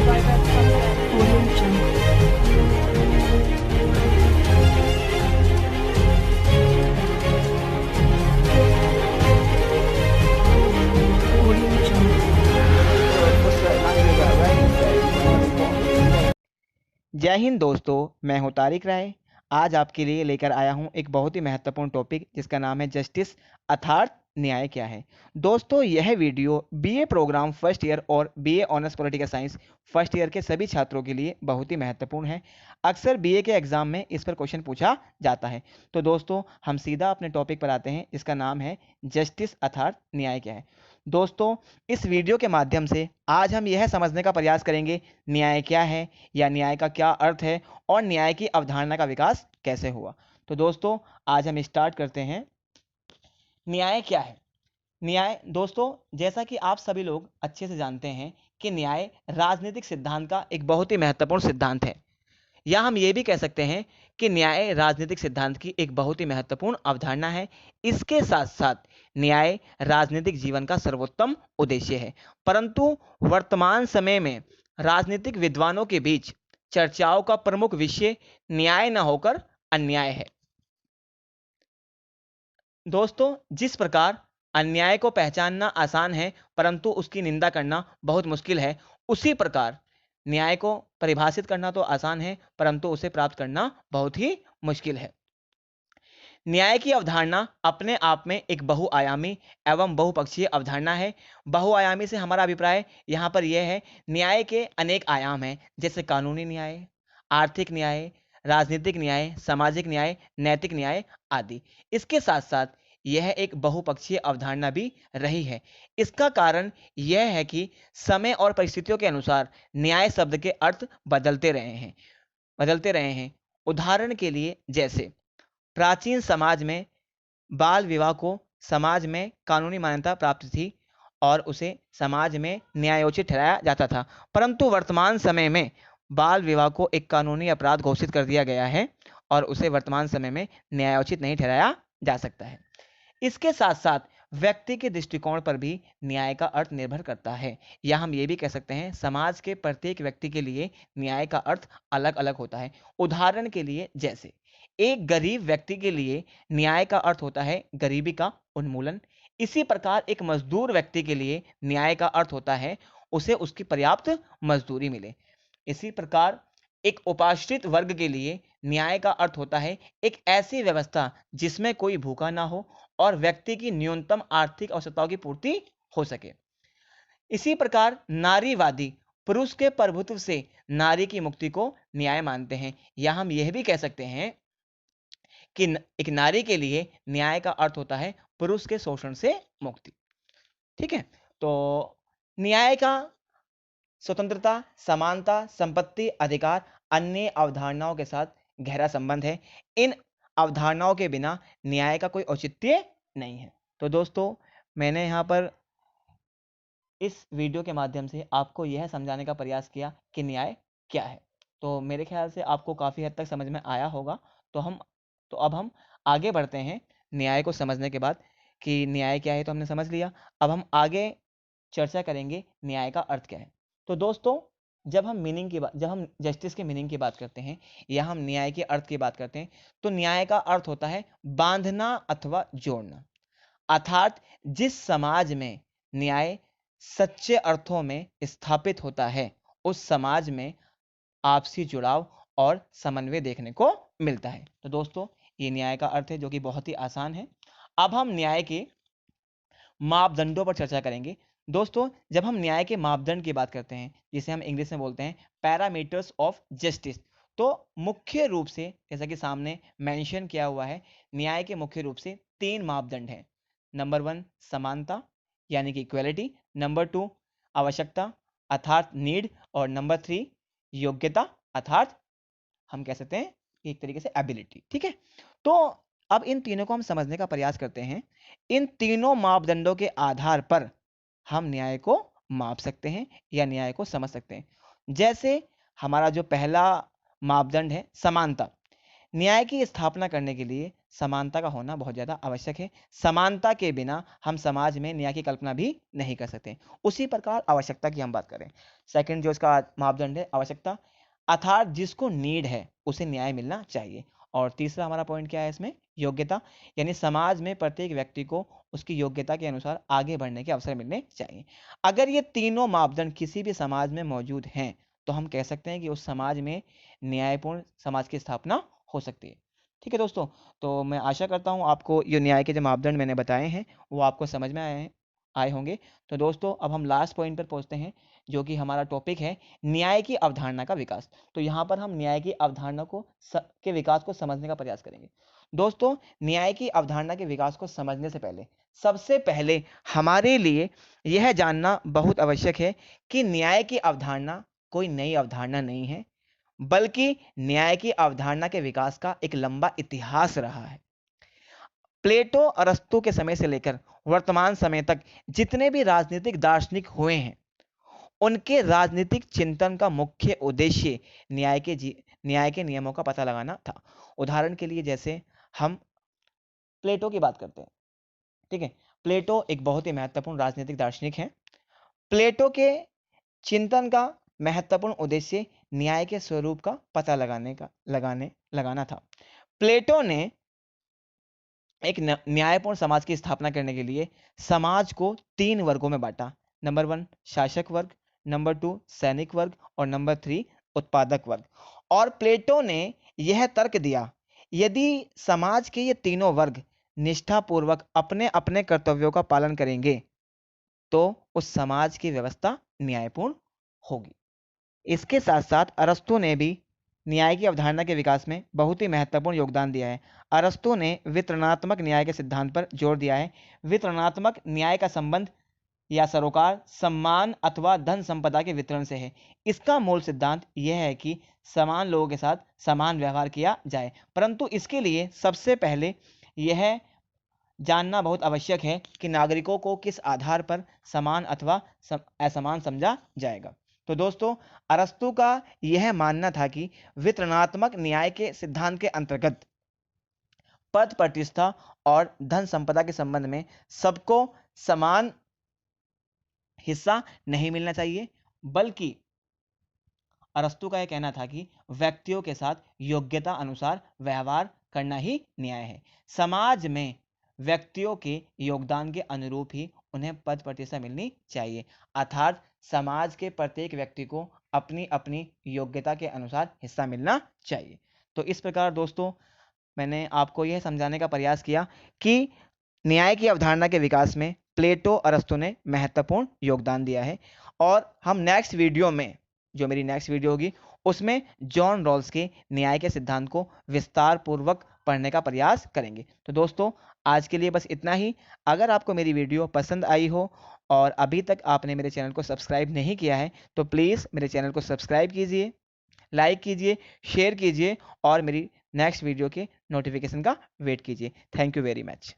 Audio Jungle. Audio Jungle. जय हिंद दोस्तों, मैं हूं तारिक राय। आज आपके लिए लेकर आया हूं एक बहुत ही महत्वपूर्ण टॉपिक जिसका नाम है जस्टिस अर्थात न्याय क्या है। दोस्तों, यह video BA program first year और BA honours political science first year के सभी छात्रों के लिए बहुत ही महत्वपूर्ण है। अक्सर बीए के एग्जाम में इस पर क्वेश्चन पूछा जाता है। तो दोस्तों, हम सीधा अपने टॉपिक पर आते हैं। इसका नाम है जस्टिस अर्थात न्याय क्या है। दोस्तों, इस वीडियो के माध्यम से आज हम यह समझने का प्रयास करेंगे न्याय क्या है या न्याय का क्या अर्थ है और न्याय की अवधारणा का विकास कैसे हुआ। तो दोस्तों, आज हम स्टार्ट करते हैं। न्याय क्या है? न्याय दोस्तों, जैसा कि आप सभी लोग अच्छे से जानते हैं कि न्याय राजनीतिक सिद्धांत का एक बहुत ही महत्वपूर्ण सिद्धांत है, या हम ये भी कह सकते हैं कि न्याय राजनीतिक सिद्धांत की एक बहुत ही महत्वपूर्ण अवधारणा है। इसके साथ साथ न्याय राजनीतिक जीवन का सर्वोत्तम उद्देश्य है। परंतु वर्तमान समय में राजनीतिक विद्वानों के बीच चर्चाओं का प्रमुख विषय न्याय न होकर अन्याय है। दोस्तों, जिस प्रकार अन्याय को पहचानना आसान है परंतु उसकी निंदा करना बहुत मुश्किल है, उसी प्रकार न्याय को परिभाषित करना तो आसान है परंतु उसे प्राप्त करना बहुत ही मुश्किल है। न्याय की अवधारणा अपने आप में एक बहुआयामी एवं बहुपक्षीय अवधारणा है। बहुआयामी से हमारा अभिप्राय यहाँ पर यह है, न्याय के अनेक आयाम हैं, जैसे कानूनी न्याय, आर्थिक न्याय, राजनीतिक न्याय, सामाजिक न्याय, नैतिक न्याय आदि। इसके साथ साथ यह एक बहुपक्षीय अवधारणा भी रही है। इसका कारण यह है कि समय और परिस्थितियों के अनुसार न्याय शब्द के अर्थ बदलते रहे हैं। उदाहरण के लिए, जैसे प्राचीन समाज में बाल विवाह को समाज में कानूनी मान्यता प्राप्त थी और उसे समाज में न्यायोचित ठहराया जाता था, परंतु वर्तमान समय में बाल विवाह को एक कानूनी अपराध घोषित कर दिया गया है और उसे वर्तमान समय में न्यायोचित नहीं ठहराया जा सकता है। इसके साथ साथ व्यक्ति के दृष्टिकोण पर भी न्याय का अर्थ निर्भर करता है, या हम ये भी कह सकते हैं समाज के प्रत्येक व्यक्ति के लिए न्याय का अर्थ अलग अलग होता है। उदाहरण के लिए, जैसे एक गरीब व्यक्ति के लिए न्याय का अर्थ होता है गरीबी का उन्मूलन। इसी प्रकार एक मजदूर व्यक्ति के लिए न्याय का अर्थ होता है उसे उसकी पर्याप्त मजदूरी मिले। इसी प्रकार एक उपाश्रित वर्ग के लिए न्याय का अर्थ होता है एक ऐसी व्यवस्था जिसमें कोई भूखा ना हो और व्यक्ति की न्यूनतम आर्थिक आवश्यकताओं की पूर्ति हो सके। इसी प्रकार नारीवादी पुरुष के प्रभुत्व से नारी की मुक्ति को न्याय मानते हैं, या हम यह भी कह सकते हैं कि एक नारी के लिए न्याय का अर्थ होता है पुरुष के शोषण से मुक्ति। ठीक है, तो न्याय का स्वतंत्रता, समानता, संपत्ति, अधिकार, अन्य अवधारणाओं के साथ गहरा संबंध है। इन अवधारणाओं के बिना न्याय का कोई औचित्य नहीं है। तो दोस्तों, मैंने यहाँ पर इस वीडियो के माध्यम से आपको यह समझाने का प्रयास किया कि न्याय क्या है। तो मेरे ख्याल से आपको काफ़ी हद तक समझ में आया होगा। तो अब हम आगे बढ़ते हैं। न्याय को समझने के बाद कि न्याय क्या है तो हमने समझ लिया। अब हम आगे चर्चा करेंगे न्याय का अर्थ क्या है। तो दोस्तों, जब हम जस्टिस के मीनिंग की बात करते हैं या हम न्याय के अर्थ की बात करते हैं, तो न्याय का अर्थ होता है बांधना अथवा जोड़ना। अर्थात जिस समाज में न्याय सच्चे अर्थों में स्थापित होता है, उस समाज में आपसी जुड़ाव और समन्वय देखने को मिलता है। तो दोस्तों, ये न्याय का अर्थ है जो कि बहुत ही आसान है। अब हम न्याय के मापदंडों पर चर्चा करेंगे। दोस्तों, जब हम न्याय के मापदंड की बात करते हैं, जिसे हम इंग्लिश में बोलते हैं पैरामीटर्स ऑफ जस्टिस, तो मुख्य रूप से जैसा कि सामने मेंशन किया हुआ है, न्याय के मुख्य रूप से 3 मापदंड हैं। नंबर 1 समानता यानी कि इक्वलिटी, नंबर 2 आवश्यकता अर्थात नीड, और नंबर 3 योग्यता अर्थात हम कह सकते हैं एक तरीके से एबिलिटी। ठीक है, तो अब इन तीनों को हम समझने का प्रयास करते हैं। इन तीनों मापदंडों के आधार पर हम न्याय को माप सकते हैं या न्याय को समझ सकते हैं। जैसे हमारा जो पहला मापदंड है समानता, न्याय की स्थापना करने के लिए समानता का होना बहुत ज़्यादा आवश्यक है। समानता के बिना हम समाज में न्याय की कल्पना भी नहीं कर सकते। उसी प्रकार आवश्यकता की हम बात करें, सेकंड जो इसका मापदंड है आवश्यकता, अर्थात जिसको नीड है उसे न्याय मिलना चाहिए। और तीसरा हमारा पॉइंट क्या है इसमें, योग्यता, यानी समाज में प्रत्येक व्यक्ति को उसकी योग्यता के अनुसार आगे बढ़ने के अवसर मिलने चाहिए। अगर ये तीनों मापदंड किसी भी समाज में मौजूद हैं तो हम कह सकते हैं कि उस समाज में न्यायपूर्ण समाज की स्थापना हो सकती है। ठीक है दोस्तों, तो मैं आशा करता हूँ आपको ये न्याय के जो मापदंड मैंने बताए हैं वो आपको समझ में आए होंगे। तो दोस्तों अब हम लास्ट पॉइंट पर पहुंचते हैं, जो कि हमारा टॉपिक है न्याय की अवधारणा का विकास। तो यहाँ पर हम न्याय की अवधारणा के विकास को समझने का प्रयास करेंगे। दोस्तों, न्याय की अवधारणा के विकास को समझने से पहले सबसे पहले हमारे लिए यह जानना बहुत आवश्यक है कि न्याय की अवधारणा कोई नई अवधारणा नहीं है, बल्कि न्याय की अवधारणा के विकास का एक लंबा इतिहास रहा है। प्लेटो, अरस्तु के समय से लेकर वर्तमान समय तक जितने भी राजनीतिक दार्शनिक हुए हैं, उनके राजनीतिक चिंतन का मुख्य उद्देश्य न्याय के नियमों का पता लगाना था। उदाहरण के लिए जैसे हम प्लेटो की बात करते हैं, ठीक है। प्लेटो एक बहुत ही महत्वपूर्ण राजनीतिक दार्शनिक हैं। प्लेटो के चिंतन का महत्वपूर्ण उद्देश्य न्याय के स्वरूप का पता लगाना था। प्लेटो ने एक न्यायपूर्ण समाज की स्थापना करने के लिए समाज को 3 वर्गों में बांटा। नंबर 1 शासक वर्ग, नंबर 2 सैनिक वर्ग और नंबर 3 उत्पादक वर्ग। और प्लेटो ने यह तर्क दिया, यदि समाज के ये तीनों वर्ग निष्ठापूर्वक अपने अपने कर्तव्यों का पालन करेंगे तो उस समाज की व्यवस्था न्यायपूर्ण होगी। इसके साथ साथ अरस्तु ने भी न्याय की अवधारणा के विकास में बहुत ही महत्वपूर्ण योगदान दिया है। अरस्तु ने वितरणात्मक न्याय के सिद्धांत पर जोर दिया है। वितरणात्मक न्याय का संबंध या सरोकार सम्मान अथवा धन संपदा के वितरण से है। इसका मूल सिद्धांत यह है कि समान लोगों के साथ समान व्यवहार किया जाए, परंतु इसके लिए सबसे पहले यह जानना बहुत आवश्यक है कि नागरिकों को किस आधार पर समान अथवा असमान समझा जाएगा। तो दोस्तों, अरस्तु का यह मानना था कि वितरणात्मक न्याय के सिद्धांत के अंतर्गत पद प्रतिष्ठा और धन संपदा के संबंध में सबको समान हिस्सा नहीं मिलना चाहिए, बल्कि अरस्तु का यह कहना था कि व्यक्तियों के साथ योग्यता अनुसार व्यवहार करना ही न्याय है। समाज में व्यक्तियों के योगदान के अनुरूप ही उन्हें पद प्रतिष्ठा मिलनी चाहिए, अर्थात समाज के प्रत्येक व्यक्ति को अपनी अपनी योग्यता के अनुसार हिस्सा मिलना चाहिए। तो इस प्रकार दोस्तों, मैंने आपको यह समझाने का प्रयास किया कि न्याय की अवधारणा के विकास में प्लेटो, अरस्तु ने महत्वपूर्ण योगदान दिया है। और हम नेक्स्ट वीडियो में, जो मेरी नेक्स्ट वीडियो होगी, उसमें जॉन रॉल्स के न्याय के सिद्धांत को विस्तार पूर्वक पढ़ने का प्रयास करेंगे। तो दोस्तों, आज के लिए बस इतना ही। अगर आपको मेरी वीडियो पसंद आई हो और अभी तक आपने मेरे चैनल को सब्सक्राइब नहीं किया है तो प्लीज़ मेरे चैनल को सब्सक्राइब कीजिए, लाइक कीजिए, शेयर कीजिए और मेरी नेक्स्ट वीडियो के नोटिफिकेशन का वेट कीजिए। Thank you very much.